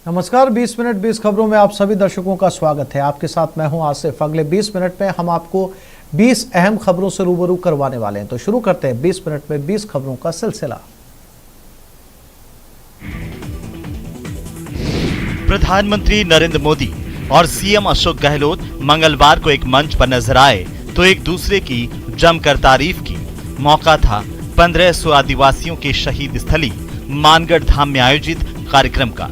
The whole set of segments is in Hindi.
नमस्कार, 20 मिनट 20 खबरों में आप सभी दर्शकों का स्वागत है। आपके साथ मैं हूं आसिफ। अगले 20 मिनट में हम आपको 20 अहम खबरों से रूबरू करवाने वाले हैं। तो शुरू करते हैं 20 मिनट में 20 खबरों का सिलसिला। प्रधानमंत्री नरेंद्र मोदी और सीएम अशोक गहलोत मंगलवार को एक मंच पर नजर आए तो एक दूसरे की जमकर तारीफ की। मौका था 1500 आदिवासियों के शहीद स्थली मानगढ़ धाम में आयोजित कार्यक्रम का।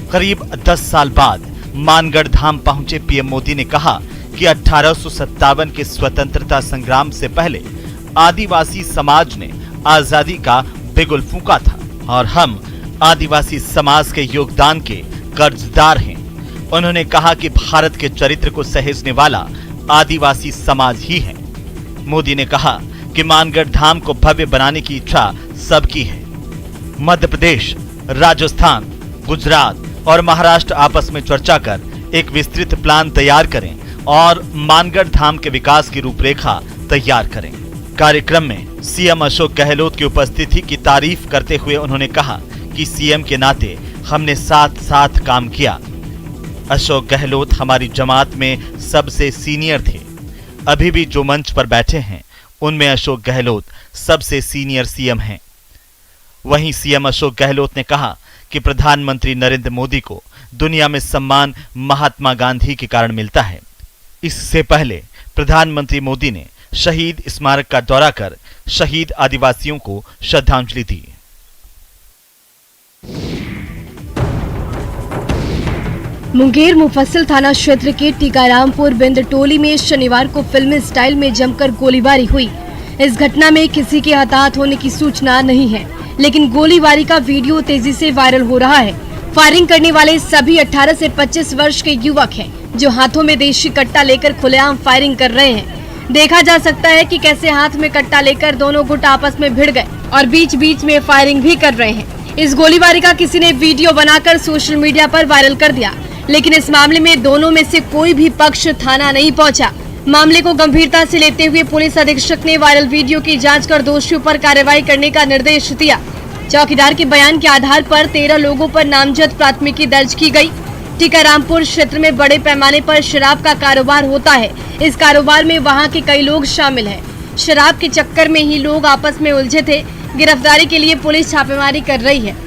करीब 10 साल बाद मानगढ़ धाम पहुंचे पीएम मोदी ने कहा कि 1857 के स्वतंत्रता संग्राम से पहले आदिवासी समाज ने आजादी का बिगुल फूंका था और हम आदिवासी समाज के योगदान के कर्जदार हैं। उन्होंने कहा कि भारत के चरित्र को सहेजने वाला आदिवासी समाज ही है। मोदी ने कहा कि मानगढ़ धाम को भव्य बनाने की इच्छा सबकी है। मध्य प्रदेश, राजस्थान, गुजरात और महाराष्ट्र आपस में चर्चा कर एक विस्तृत प्लान तैयार करें और मानगढ़ धाम के विकास की रूपरेखा तैयार करें। कार्यक्रम में सीएम अशोक गहलोत की उपस्थिति की तारीफ करते हुए उन्होंने कहा कि सीएम के नाते हमने साथ साथ काम किया। अशोक गहलोत हमारी जमात में सबसे सीनियर थे। अभी भी जो मंच पर बैठे हैं उनमें अशोक गहलोत सबसे सीनियर सीएम हैं। वहीं सीएम अशोक गहलोत ने कहा कि प्रधानमंत्री नरेंद्र मोदी को दुनिया में सम्मान महात्मा गांधी के कारण मिलता है। इससे पहले प्रधानमंत्री मोदी ने शहीद स्मारक का दौरा कर शहीद आदिवासियों को श्रद्धांजलि दी। मुंगेर मुफस्सिल थाना क्षेत्र के टीकारामपुर बिंद टोली में शनिवार को फिल्मी स्टाइल में जमकर गोलीबारी हुई। इस घटना में किसी के हताहत होने की सूचना नहीं है, लेकिन गोलीबारी का वीडियो तेजी से वायरल हो रहा है। फायरिंग करने वाले सभी 18 से 25 वर्ष के युवक हैं, जो हाथों में देशी कट्टा लेकर खुलेआम फायरिंग कर रहे हैं। देखा जा सकता है कि कैसे हाथ में कट्टा लेकर दोनों गुट आपस में भिड़ गए और बीच बीच में फायरिंग भी कर रहे हैं। इस गोलीबारी का किसी ने वीडियो बनाकर सोशल मीडिया पर वायरल कर दिया, लेकिन इस मामले में दोनों में से कोई भी पक्ष थाना नहीं पहुंचा। मामले को गंभीरता से लेते हुए पुलिस अधीक्षक ने वायरल वीडियो की जांच कर दोषियों पर कार्रवाई करने का निर्देश दिया। चौकीदार के बयान के आधार पर 13 लोगों पर नामजद प्राथमिकी दर्ज की गई। टीकारामपुर क्षेत्र में बड़े पैमाने पर शराब का कारोबार होता है। इस कारोबार में वहां के कई लोग शामिल हैं। शराब के चक्कर में ही लोग आपस में उलझे थे। गिरफ्तारी के लिए पुलिस छापेमारी कर रही है।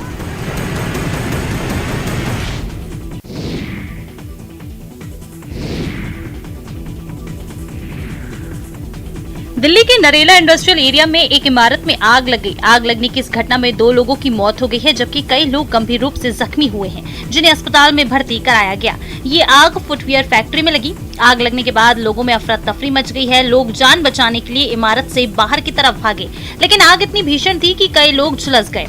दिल्ली के नरेला इंडस्ट्रियल एरिया में एक इमारत में आग लग गई। आग लगने की इस घटना में 2 लोगों की मौत हो गई है, जबकि कई लोग गंभीर रूप से जख्मी हुए हैं, जिन्हें अस्पताल में भर्ती कराया गया। ये आग फुटवियर फैक्ट्री में लगी। आग लगने के बाद लोगों में अफरा तफरी मच गई है। लोग जान बचाने के लिए इमारत से बाहर की तरफ भागे, लेकिन आग इतनी भीषण थी कि कई लोग झुलस गए।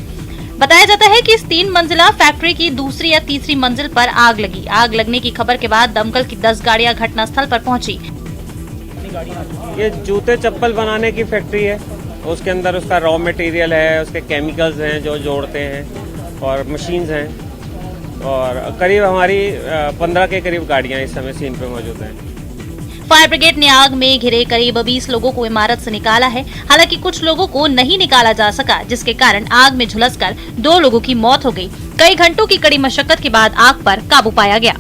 बताया जाता है कि इस 3 मंजिला फैक्ट्री की दूसरी या तीसरी मंजिल पर आग लगी। आग लगने की खबर के बाद दमकल की 10 गाड़ियां घटनास्थल पर पहुंची। ये जूते चप्पल बनाने की फैक्ट्री है। उसके अंदर उसका रॉ मटेरियल है, उसके केमिकल्स हैं जो जोड़ते हैं और मशीन्स हैं, और करीब हमारी 15 के करीब गाड़ियां इस समय सीन पे मौजूद हैं। फायर ब्रिगेड ने आग में घिरे करीब 20 लोगों को इमारत से निकाला है। हालांकि कुछ लोगों को नहीं निकाला जा सका, जिसके कारण आग में झुलसकर 2 लोगों की मौत हो गई। कई घंटों की कड़ी मशक्कत के बाद आग पर काबू पाया गया।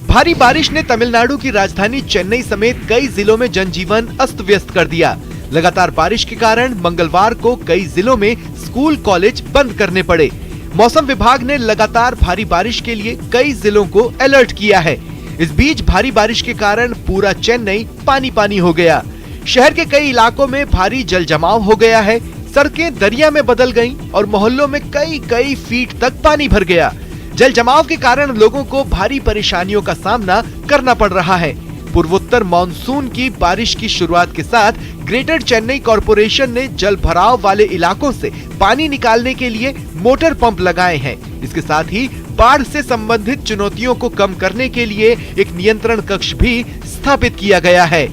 भारी बारिश ने तमिलनाडु की राजधानी चेन्नई समेत कई जिलों में जनजीवन अस्त व्यस्त कर दिया। लगातार बारिश के कारण मंगलवार को कई जिलों में स्कूल कॉलेज बंद करने पड़े। मौसम विभाग ने लगातार भारी बारिश के लिए कई जिलों को अलर्ट किया है। इस बीच भारी बारिश के कारण पूरा चेन्नई पानी पानी हो गया। शहर के कई इलाकों में भारी जल जमाव हो गया है। सड़कें दरिया में बदल गईं और मोहल्लों में कई फीट तक पानी भर गया। जल जमाव के कारण लोगों को भारी परेशानियों का सामना करना पड़ रहा है। पूर्वोत्तर मानसून की बारिश की शुरुआत के साथ ग्रेटर चेन्नई कॉरपोरेशन ने जल भराव वाले इलाकों से पानी निकालने के लिए मोटर पंप लगाए हैं। इसके साथ ही बाढ़ से संबंधित चुनौतियों को कम करने के लिए एक नियंत्रण कक्ष भी स्थापित किया गया है।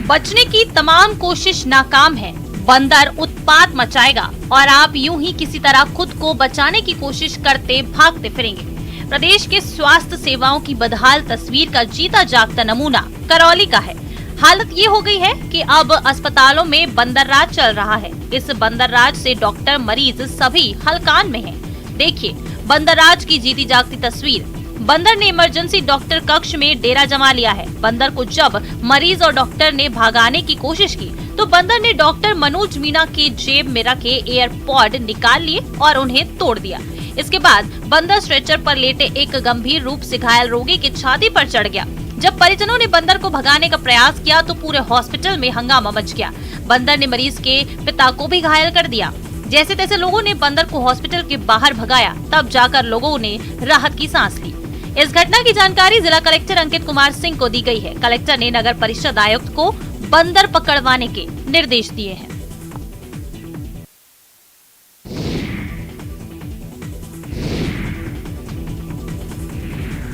बचने की तमाम कोशिश नाकाम है। बंदर उत्पात मचाएगा और आप यूं ही किसी तरह खुद को बचाने की कोशिश करते भागते फिरेंगे। प्रदेश के स्वास्थ्य सेवाओं की बदहाल तस्वीर का जीता जागता नमूना करौली का है। हालत ये हो गई है कि अब अस्पतालों में बंदर राज चल रहा है। इस बंदर राज से डॉक्टर, मरीज सभी हलकान में हैं। देखिए बंदर राज की जीती जागती तस्वीर। बंदर ने इमरजेंसी डॉक्टर कक्ष में डेरा जमा लिया है। बंदर को जब मरीज और डॉक्टर ने भगाने की कोशिश की तो बंदर ने डॉक्टर मनोज मीणा की जेब में रखे एयरपॉड निकाल लिए और उन्हें तोड़ दिया। इसके बाद बंदर स्ट्रेचर पर लेटे एक गंभीर रूप से घायल रोगी की छाती पर चढ़ गया। जब परिजनों ने बंदर को भगाने का प्रयास किया तो पूरे हॉस्पिटल में हंगामा मच गया। बंदर ने मरीज के पिता को भी घायल कर दिया। जैसे तैसे लोगों ने बंदर को हॉस्पिटल के बाहर भगाया, तब जाकर लोगों ने राहत की सांस ली। इस घटना की जानकारी जिला कलेक्टर अंकित कुमार सिंह को दी गई है। कलेक्टर ने नगर परिषद आयुक्त को बंदर पकड़वाने के निर्देश दिए हैं।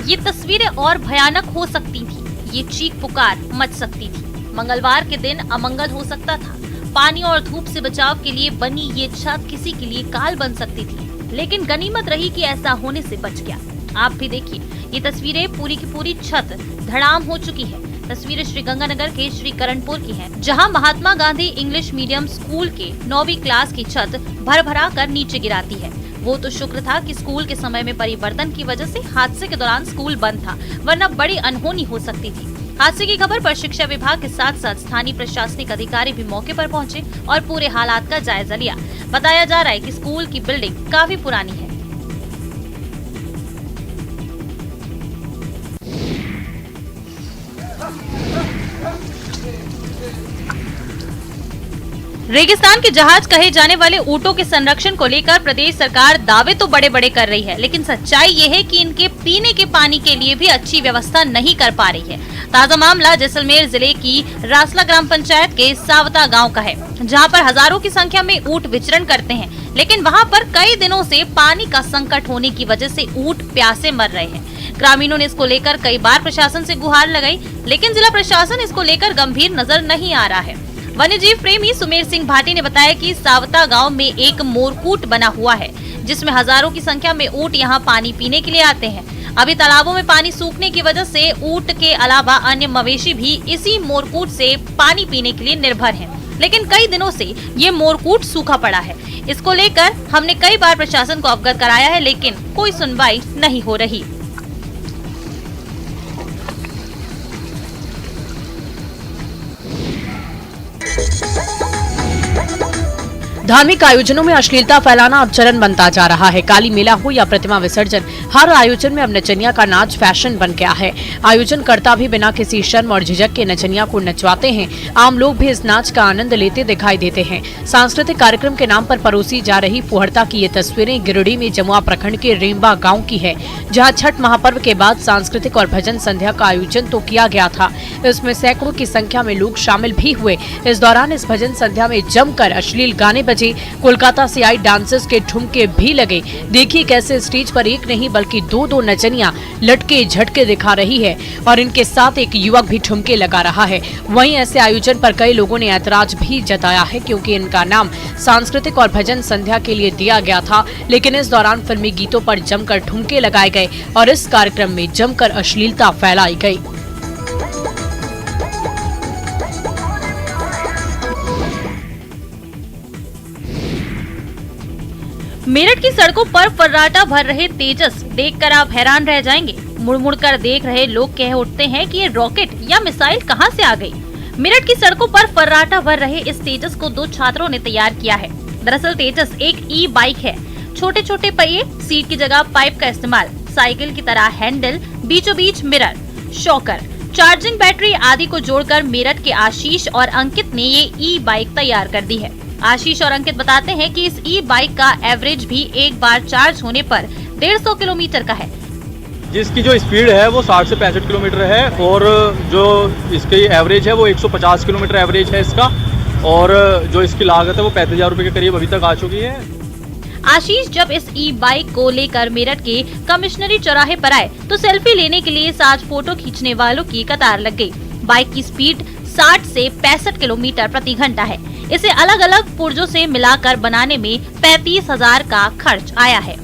ये तस्वीरें और भयानक हो सकती थी। ये चीख पुकार मच सकती थी। मंगलवार के दिन अमंगल हो सकता था। पानी और धूप से बचाव के लिए बनी ये छत किसी के लिए काल बन सकती थी, लेकिन गनीमत रही कि ऐसा होने से बच गया। आप भी देखिए, ये तस्वीरें पूरी की पूरी छत धड़ाम हो चुकी है। तस्वीरें श्रीगंगानगर के श्री करणपुर की हैं, जहां Mahatma Gandhi English medium school के 9वीं क्लास की छत भर-भरा कर नीचे गिराती है। वो तो शुक्र था कि स्कूल के समय में परिवर्तन की वजह से हादसे के दौरान स्कूल बंद था, वरना बड़ी अनहोनी हो सकती थी। हादसे की खबर पर शिक्षा विभाग के साथ साथ स्थानीय प्रशासनिक अधिकारी भी मौके पर पहुंचे और पूरे हालात का जायजा लिया। बताया जा रहा है कि स्कूल की बिल्डिंग काफी पुरानी है। रेगिस्तान के जहाज कहे जाने वाले ऊंटों के संरक्षण को लेकर प्रदेश सरकार दावे तो बड़े बड़े कर रही है, लेकिन सच्चाई ये है कि इनके पीने के पानी के लिए भी अच्छी व्यवस्था नहीं कर पा रही है। ताजा मामला जैसलमेर जिले की रासला ग्राम पंचायत के सावता गांव का है, जहां पर हजारों की संख्या में ऊंट विचरण करते हैं, लेकिन वहां पर कई दिनों से पानी का संकट होने की वजह से ऊंट प्यासे मर रहे हैं। ग्रामीणों ने इसको लेकर कई बार प्रशासन से गुहार लगाई, लेकिन जिला प्रशासन इसको लेकर गंभीर नजर नहीं आ रहा है। वन्यजीव प्रेमी सुमेर सिंह भाटी ने बताया कि सावता गांव में एक मोरकूट बना हुआ है, जिसमें हजारों की संख्या में ऊंट यहां पानी पीने के लिए आते हैं। अभी तालाबों में पानी सूखने की वजह से ऊंट के अलावा अन्य मवेशी भी इसी मोरकूट से पानी पीने के लिए निर्भर हैं, लेकिन कई दिनों से ये मोरकूट सूखा पड़ा है। इसको लेकर हमने कई बार प्रशासन को अवगत कराया है, लेकिन कोई सुनवाई नहीं हो रही। धार्मिक आयोजनों में अश्लीलता फैलाना अब चलन बनता जा रहा है। काली मेला हो या प्रतिमा विसर्जन, हर आयोजन में अब नचनिया का नाच फैशन बन गया है। आयोजन करता भी बिना किसी शर्म और झिझक के नचनिया को नचवाते हैं। आम लोग भी इस नाच का आनंद लेते दिखाई देते हैं। सांस्कृतिक कार्यक्रम के नाम पर परोसी जा रही फुहड़ता की ये तस्वीरें गिरिडीह में जमुआ प्रखंड के रेम्बा गाँव की है, जहाँ छठ महापर्व के बाद सांस्कृतिक और भजन संध्या का आयोजन तो किया गया था। इसमें सैकड़ों की संख्या में लोग शामिल भी हुए। इस दौरान इस भजन संध्या में जमकर अश्लील गाने बजे। कोलकाता से आई डांसर्स के ठुमके भी लगे। देखिए कैसे स्टेज पर एक नहीं बल्कि दो नचनियां लटके झटके दिखा रही है और इनके साथ एक युवक भी ठुमके लगा रहा है। वहीं ऐसे आयोजन पर कई लोगों ने ऐतराज भी जताया है, क्योंकि इनका नाम सांस्कृतिक और भजन संध्या के लिए दिया गया था, लेकिन इस दौरान फिल्मी गीतों पर जमकर ठुमके लगाए गए और इस कार्यक्रम में जमकर अश्लीलता फैलाई गई। मेरठ की सड़कों पर फर्राटा भर रहे तेजस देखकर आप हैरान रह जाएंगे। मुड़ मुड़ कर देख रहे लोग कह उठते हैं कि ये रॉकेट या मिसाइल कहां से आ गई। मेरठ की सड़कों पर फर्राटा भर रहे इस तेजस को 2 छात्रों ने तैयार किया है। दरअसल तेजस एक ई बाइक है। छोटे छोटे पहिए, सीट की जगह पाइप का इस्तेमाल, साइकिल की तरह हैंडल, बीचों बीच मिरर, शॉकर, चार्जिंग बैटरी आदि को जोड़कर मेरठ के आशीष और अंकित ने ये ई बाइक तैयार कर दी है। आशीष और अंकित बताते हैं कि इस ई बाइक का एवरेज भी एक बार चार्ज होने पर 150 किलोमीटर का है, जिसकी जो स्पीड है वो 60 से 65 किलोमीटर है और जो इसकी एवरेज है वो 150 किलोमीटर एवरेज है इसका, और जो इसकी लागत है वो 35,000 रुपए के करीब अभी तक आ चुकी है। आशीष जब इस ई बाइक को लेकर मेरठ के कमिश्नरी चौराहे पर आए तो सेल्फी लेने के लिए 60 फोटो खींचने वालों की कतार लग गई। बाइक की स्पीड 60 से 65 किलोमीटर प्रति घंटा है। इसे अलग अलग पुर्जों से मिलाकर बनाने में 35,000 का खर्च आया है।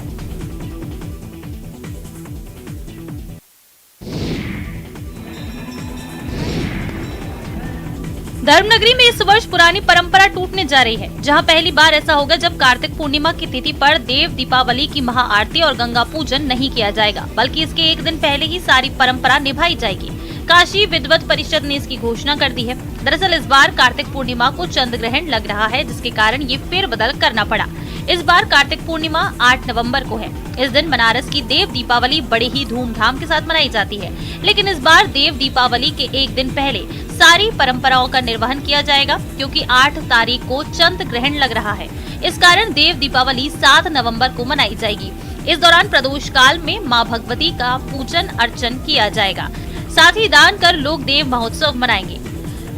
धर्मनगरी में इस वर्ष पुरानी परंपरा टूटने जा रही है, जहां पहली बार ऐसा होगा जब कार्तिक पूर्णिमा की तिथि पर देव दीपावली की महाआरती और गंगा पूजन नहीं किया जाएगा, बल्कि इसके एक दिन पहले ही सारी परंपरा निभाई जाएगी। काशी विद्वत परिषद ने इसकी घोषणा कर दी है। दरअसल इस बार कार्तिक पूर्णिमा को चंद्र ग्रहण लग रहा है, जिसके कारण ये फेरबदल करना पड़ा। इस बार कार्तिक पूर्णिमा 8 नवंबर को है। इस दिन बनारस की देव दीपावली बड़े ही धूमधाम के साथ मनाई जाती है, लेकिन इस बार देव दीपावली के एक दिन पहले सारी परंपराओं का निर्वहन किया जाएगा, क्योंकि 8 तारीख को चंद्र ग्रहण लग रहा है। इस कारण देव दीपावली 7 नवंबर को मनाई जाएगी। इस दौरान प्रदोष काल में मां भगवती का पूजन अर्चन किया जाएगा। साथ ही दान कर लोग देव महोत्सव मनाएंगे।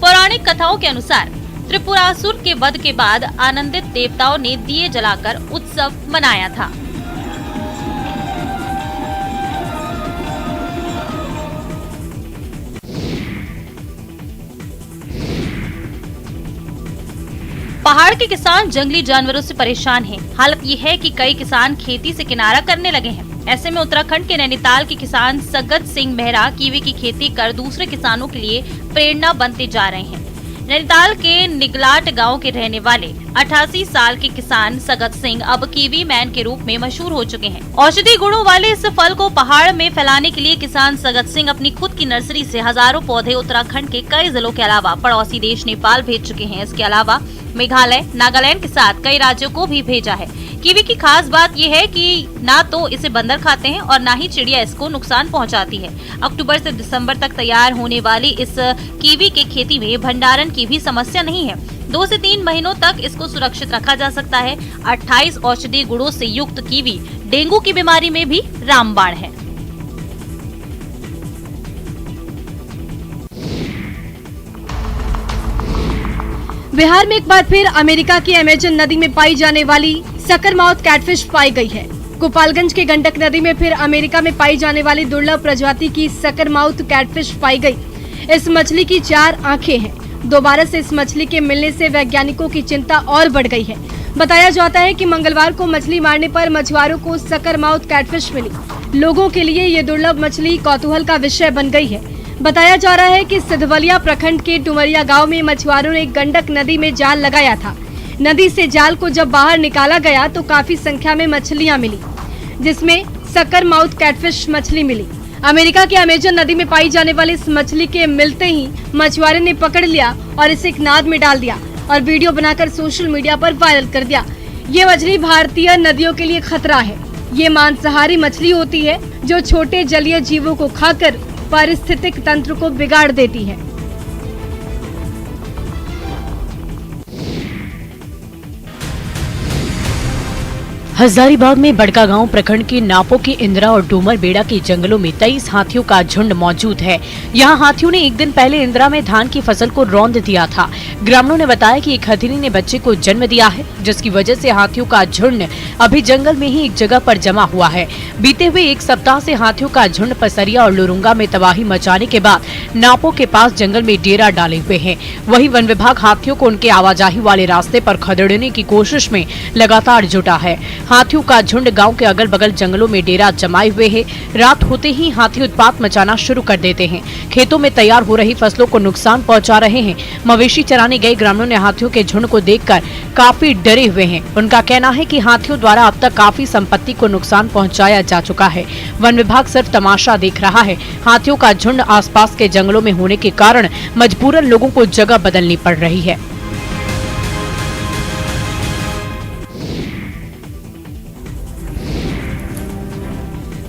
पौराणिक कथाओं के अनुसार त्रिपुरासुर के वध के बाद आनंदित देवताओं ने दिए जलाकर उत्सव मनाया था। पहाड़ के किसान जंगली जानवरों से परेशान हैं। हालत ये है कि कई किसान खेती से किनारा करने लगे हैं। ऐसे में उत्तराखंड के नैनीताल के किसान सगत सिंह मेहरा कीवी की खेती कर दूसरे किसानों के लिए प्रेरणा बनते जा रहे हैं। नैनीताल के निगलाट गांव के रहने वाले 88 साल के किसान सगत सिंह अब कीवी मैन के रूप में मशहूर हो चुके हैं। औषधि गुणों वाले इस फल को पहाड़ में फैलाने के लिए किसान सगत सिंह अपनी खुद की नर्सरी से हजारों पौधे उत्तराखंड के कई जिलों के अलावा पड़ोसी देश नेपाल भेज चुके हैं। इसके अलावा मेघालय, नागालैंड के साथ कई राज्यों को भी भेजा है। कीवी की खास बात यह है कि ना तो इसे बंदर खाते हैं और ना ही चिड़िया इसको नुकसान पहुंचाती है। अक्टूबर से दिसंबर तक तैयार होने वाली इस कीवी के खेती में भंडारण की भी समस्या नहीं है। 2 से 3 महीनों तक इसको सुरक्षित रखा जा सकता है। 28 औषधीय गुणों से युक्त कीवी डेंगू की बीमारी में भी रामबाण है। बिहार में एक बार फिर अमेरिका की अमेजन नदी में पाई जाने वाली सकरमाउथ कैटफिश पाई गई है। गोपालगंज के गंडक नदी में फिर अमेरिका में पाई जाने वाली दुर्लभ प्रजाति की सकरमाउथ कैटफिश पाई गई। इस मछली की 4 आंखें हैं। दोबारा से इस मछली के मिलने से वैज्ञानिकों की चिंता और बढ़ गई है। बताया जाता है कि मंगलवार को मछली मारने पर मछुआरों को सकरमाउथ कैटफिश मिली। लोगों के लिए ये दुर्लभ मछली कौतूहल का विषय बन गई है। बताया जा रहा है कि सिद्धवलिया प्रखंड के डुमरिया गांव में मछुआरों ने गंडक नदी में जाल लगाया था। नदी से जाल को जब बाहर निकाला गया तो काफी संख्या में मछलियां मिली, जिसमें सकरमाउथ कैटफिश मछली मिली। अमेरिका के अमेजन नदी में पाई जाने वाली इस मछली के मिलते ही मछुआरों ने पकड़ लिया और इसे एक नाद में डाल दिया और वीडियो बनाकर सोशल मीडिया पर वायरल कर दिया। ये मछली भारतीय नदियों के लिए खतरा है। ये मांसाहारी मछली होती है जो छोटे जलीय जीवों को खाकर पारिस्थितिक तंत्र को बिगाड़ देती है। हजारीबाग में बड़कागांव प्रखंड के नापो के इंदिरा और डूमर बेड़ा के जंगलों में 23 हाथियों का झुंड मौजूद है। यहां हाथियों ने एक दिन पहले इंदिरा में धान की फसल को रौंद दिया था। ग्रामीणों ने बताया कि एक हथिनी ने बच्चे को जन्म दिया है, जिसकी वजह से हाथियों का झुंड अभी जंगल में ही एक जगह पर जमा हुआ है। बीते हुए 1 सप्ताह से हाथियों का झुंड पसरिया और लुरुंगा में तबाही मचाने के बाद नापो के पास जंगल में डेरा डाले हुए है। वहीं वन विभाग हाथियों को उनके आवाजाही वाले रास्ते पर खदेड़ने की कोशिश में लगातार जुटा है। हाथियों का झुंड गांव के अगल बगल जंगलों में डेरा जमाए हुए है। रात होते ही हाथी उत्पात मचाना शुरू कर देते हैं। खेतों में तैयार हो रही फसलों को नुकसान पहुंचा रहे हैं। मवेशी चराने गए ग्रामीणों ने हाथियों के झुंड को देखकर काफी डरे हुए हैं। उनका कहना है कि हाथियों द्वारा अब तक काफी संपत्ति को नुकसान पहुंचाया जा चुका है। वन विभाग सिर्फ तमाशा देख रहा है। हाथियों का झुंड आसपास के जंगलों में होने के कारण मजबूरन लोगों को जगह बदलनी पड़ रही है।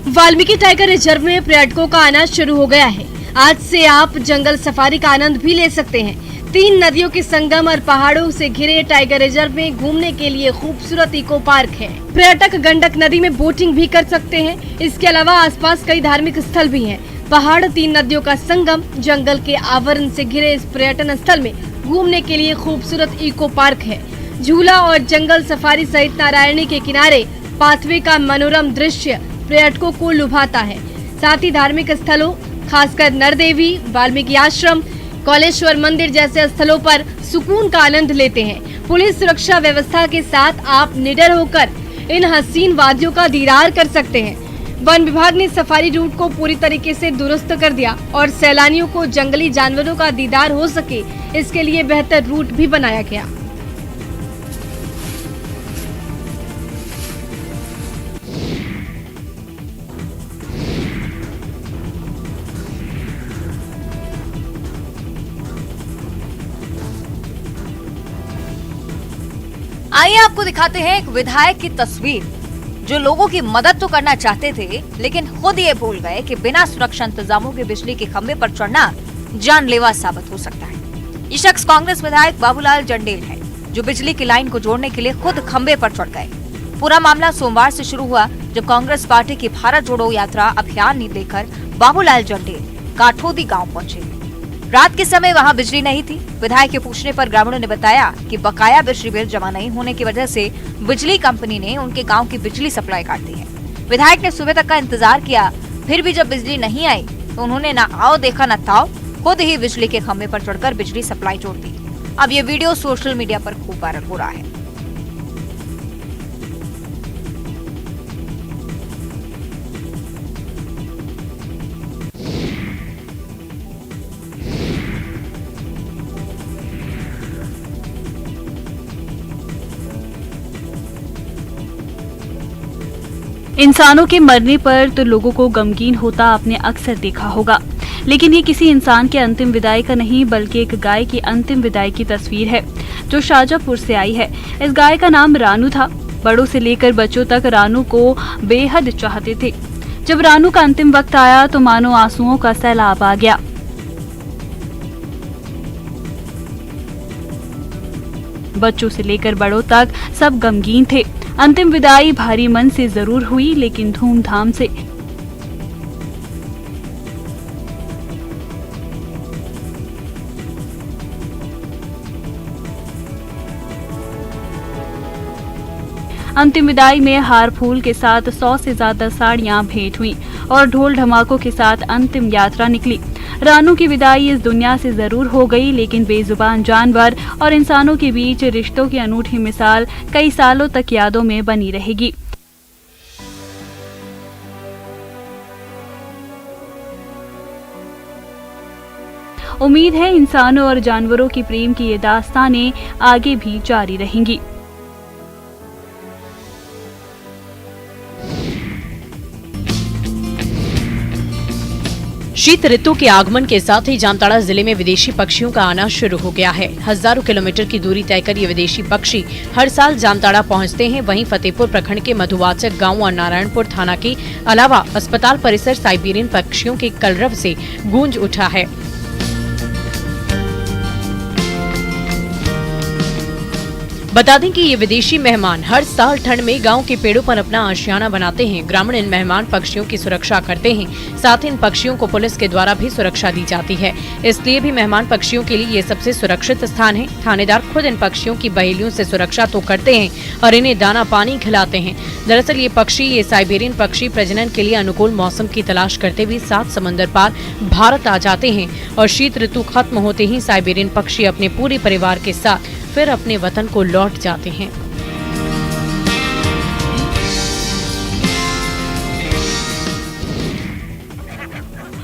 वाल्मीकि टाइगर रिजर्व में पर्यटकों का आना शुरू हो गया है। आज से आप जंगल सफारी का आनंद भी ले सकते हैं। 3 नदियों के संगम और पहाड़ों से घिरे टाइगर रिजर्व में घूमने के लिए खूबसूरत इको पार्क है। पर्यटक गंडक नदी में बोटिंग भी कर सकते हैं। इसके अलावा आसपास कई धार्मिक स्थल भी हैं। पहाड़, 3 नदियों का संगम, जंगल के आवरण से घिरे इस पर्यटन स्थल में घूमने के लिए खूबसूरत इको पार्क है। झूला और जंगल सफारी सहित नारायणी के किनारे पाथवे का मनोरम दृश्य पर्यटकों को लुभाता है। साथ ही धार्मिक स्थलों, खासकर नरदेवी, वाल्मीकि आश्रम, कौलेश्वर मंदिर जैसे स्थलों पर सुकून का आनंद लेते हैं। पुलिस सुरक्षा व्यवस्था के साथ आप निडर होकर इन हसीन वादियों का दीदार कर सकते हैं। वन विभाग ने सफारी रूट को पूरी तरीके से दुरुस्त कर दिया और सैलानियों को जंगली जानवरों का दीदार हो सके, इसके लिए बेहतर रूट भी बनाया गया। आइए आपको दिखाते हैं एक विधायक की तस्वीर जो लोगों की मदद तो करना चाहते थे, लेकिन खुद ये भूल गए कि बिना सुरक्षा इंतजामों के बिजली के खंभे पर चढ़ना जानलेवा साबित हो सकता है। ये शख्स कांग्रेस विधायक बाबूलाल जंडेल है, जो बिजली की लाइन को जोड़ने के लिए खुद खंभे पर चढ़ गए। पूरा मामला सोमवार से शुरू हुआ, जब कांग्रेस पार्टी की भारत जोड़ो यात्रा अभियान लेकर बाबूलाल जंडेल काठोदी गाँव पहुँचे। रात के समय वहां बिजली नहीं थी। विधायक के पूछने पर ग्रामीणों ने बताया कि बकाया बिजली बिल जमा नहीं होने की वजह से बिजली कंपनी ने उनके गांव की बिजली सप्लाई काट दी है। विधायक ने सुबह तक का इंतजार किया, फिर भी जब बिजली नहीं आई तो उन्होंने ना आओ देखा न ताओ, खुद ही बिजली के खंभे पर चढ़कर बिजली सप्लाई जोड़ दी। अब ये वीडियो सोशल मीडिया पर खूब वायरल हो रहा है। इंसानों के मरने पर तो लोगों को गमगीन होता आपने अक्सर देखा होगा, लेकिन ये किसी इंसान के अंतिम विदाई का नहीं बल्कि एक गाय की अंतिम विदाई की तस्वीर है जो शाजापुर से आई है। इस गाय का नाम रानू था। बड़ों से लेकर बच्चों तक रानू को बेहद चाहते थे। जब रानू का अंतिम वक्त आया तो मानो आंसुओं का सैलाब आ गया। बच्चों से लेकर बड़ों तक सब गमगीन थे। अंतिम विदाई भारी मन से जरूर हुई, लेकिन धूमधाम से। अंतिम विदाई में हार फूल के साथ 100 से ज्यादा साड़ियां भेंट हुई और ढोल ढमाकों के साथ अंतिम यात्रा निकली। रानू की विदाई इस दुनिया से जरूर हो गई, लेकिन बेजुबान जानवर और इंसानों के बीच रिश्तों की अनूठी मिसाल कई सालों तक यादों में बनी रहेगी। उम्मीद है इंसानों और जानवरों की प्रेम की ये दास्तानें आगे भी जारी रहेंगी। शीत ऋतु के आगमन के साथ ही जामताड़ा जिले में विदेशी पक्षियों का आना शुरू हो गया है। हजारों किलोमीटर की दूरी तय कर ये विदेशी पक्षी हर साल जामताड़ा पहुंचते हैं। वहीं फतेहपुर प्रखंड के मधुवाचक गांव और नारायणपुर थाना के अलावा अस्पताल परिसर साइबेरियन पक्षियों के कलरव से गूंज उठा है। बता दें कि ये विदेशी मेहमान हर साल ठंड में गांव के पेड़ों पर अपना आशियाना बनाते हैं। ग्रामीण इन मेहमान पक्षियों की सुरक्षा करते हैं। साथ ही इन पक्षियों को पुलिस के द्वारा भी सुरक्षा दी जाती है। इसलिए भी मेहमान पक्षियों के लिए ये सबसे सुरक्षित स्थान है। थानेदार खुद इन पक्षियों की बहेलियों से सुरक्षा तो करते हैं और इन्हें दाना पानी खिलाते हैं। दरअसल ये साइबेरियन पक्षी प्रजनन के लिए अनुकूल मौसम की तलाश करते हुए 7 समंदर पार भारत आ जाते हैं और शीत ऋतु खत्म होते ही साइबेरियन पक्षी अपने पूरे परिवार के साथ फिर अपने वतन को लौट जाते हैं।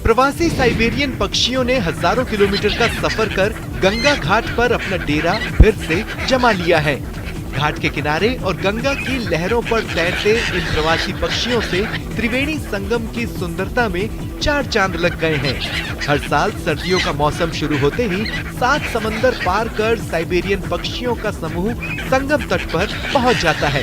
प्रवासी साइबेरियन पक्षियों ने हजारों किलोमीटर का सफर कर गंगा घाट पर अपना डेरा फिर से जमा लिया है। घाट के किनारे और गंगा की लहरों पर तैरते इन प्रवासी पक्षियों से त्रिवेणी संगम की सुंदरता में 4 चांद लग गए हैं। हर साल सर्दियों का मौसम शुरू होते ही 7 समंदर पार कर साइबेरियन पक्षियों का समूह संगम तट पर पहुंच जाता है।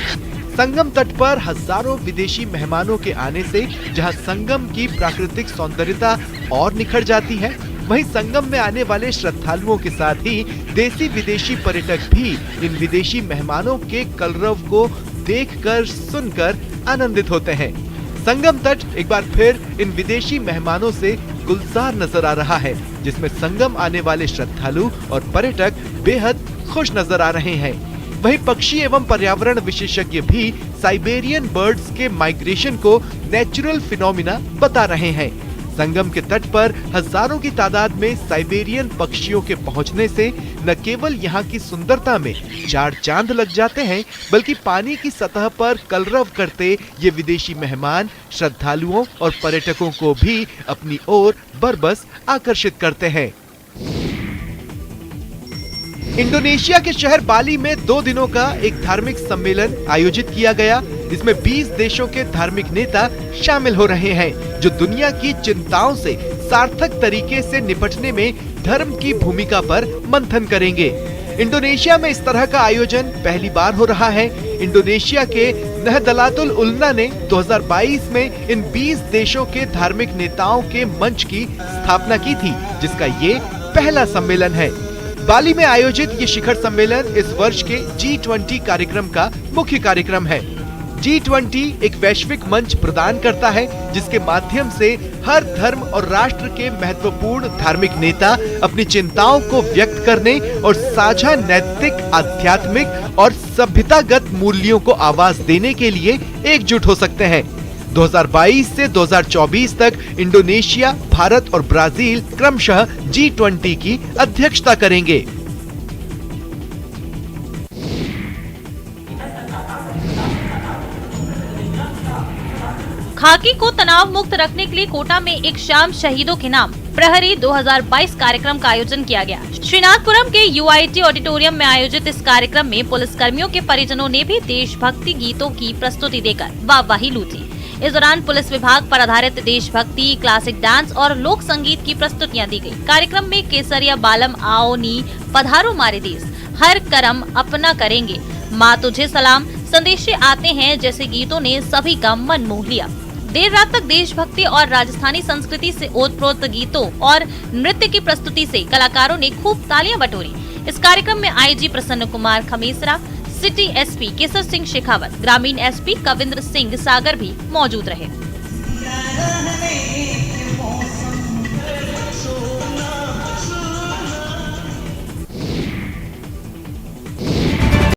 संगम तट पर हजारों विदेशी मेहमानों के आने से जहां संगम की प्राकृतिक सौंदर्यता और निखर जाती है, वहीं संगम में आने वाले श्रद्धालुओं के साथ ही देसी विदेशी पर्यटक भी इन विदेशी मेहमानों के कलरव को देखकर सुनकर आनंदित होते हैं। संगम तट एक बार फिर इन विदेशी मेहमानों से गुलजार नजर आ रहा है, जिसमें संगम आने वाले श्रद्धालु और पर्यटक बेहद खुश नजर आ रहे हैं। वहीं पक्षी एवं पर्यावरण विशेषज्ञ भी साइबेरियन बर्ड्स के माइग्रेशन को नेचुरल फिनोमिना बता रहे हैं। संगम के तट पर हजारों की तादाद में साइबेरियन पक्षियों के पहुंचने से न केवल यहाँ की सुंदरता में चार चांद लग जाते हैं, बल्कि पानी की सतह पर कलरव करते ये विदेशी मेहमान श्रद्धालुओं और पर्यटकों को भी अपनी ओर बरबस आकर्षित करते हैं। इंडोनेशिया के शहर बाली में 2 दिनों का एक धार्मिक सम्मेलन आयोजित किया गया। इसमें 20 देशों के धार्मिक नेता शामिल हो रहे हैं, जो दुनिया की चिंताओं से सार्थक तरीके से निपटने में धर्म की भूमिका पर मंथन करेंगे। इंडोनेशिया में इस तरह का आयोजन पहली बार हो रहा है। इंडोनेशिया के नहदलातुल उलमा ने 2022 में इन 20 देशों के धार्मिक नेताओं के मंच की स्थापना की थी, जिसका ये पहला सम्मेलन है। बाली में आयोजित ये शिखर सम्मेलन इस वर्ष के G20 कार्यक्रम का मुख्य कार्यक्रम है। G20 एक वैश्विक मंच प्रदान करता है, जिसके माध्यम से हर धर्म और राष्ट्र के महत्वपूर्ण धार्मिक नेता अपनी चिंताओं को व्यक्त करने और साझा नैतिक, आध्यात्मिक और सभ्यतागत मूल्यों को आवाज देने के लिए एकजुट हो सकते हैं। 2022 से 2024 तक इंडोनेशिया, भारत और ब्राजील क्रमशः G20 की अध्यक्षता करेंगे। खाकी को तनाव मुक्त रखने के लिए कोटा में एक शाम शहीदों के नाम प्रहरी 2022 कार्यक्रम का आयोजन किया गया। श्रीनाथपुरम के UIT ऑडिटोरियम में आयोजित इस कार्यक्रम में पुलिसकर्मियों के परिजनों ने भी देशभक्ति गीतों की प्रस्तुति देकर वाहवाही लूटी। इस दौरान पुलिस विभाग पर आधारित देशभक्ति, क्लासिक डांस और लोक संगीत की प्रस्तुतियां दी गई। कार्यक्रम में केसरिया बालम आओ नी पधारो मारे देश, हर करम अपना करेंगे, माँ तुझे सलाम, संदेशे आते हैं जैसे गीतों ने सभी का मन मोह लिया। देर रात तक देशभक्ति और राजस्थानी संस्कृति से ओतप्रोत गीतों और नृत्य की प्रस्तुति से कलाकारों ने खूब तालियां बटोरी। इस कार्यक्रम में IG प्रसन्न कुमार खमेसरा, सिटी SP केसर सिंह शेखावत, ग्रामीण SP कविंद्र सिंह सागर भी मौजूद रहे।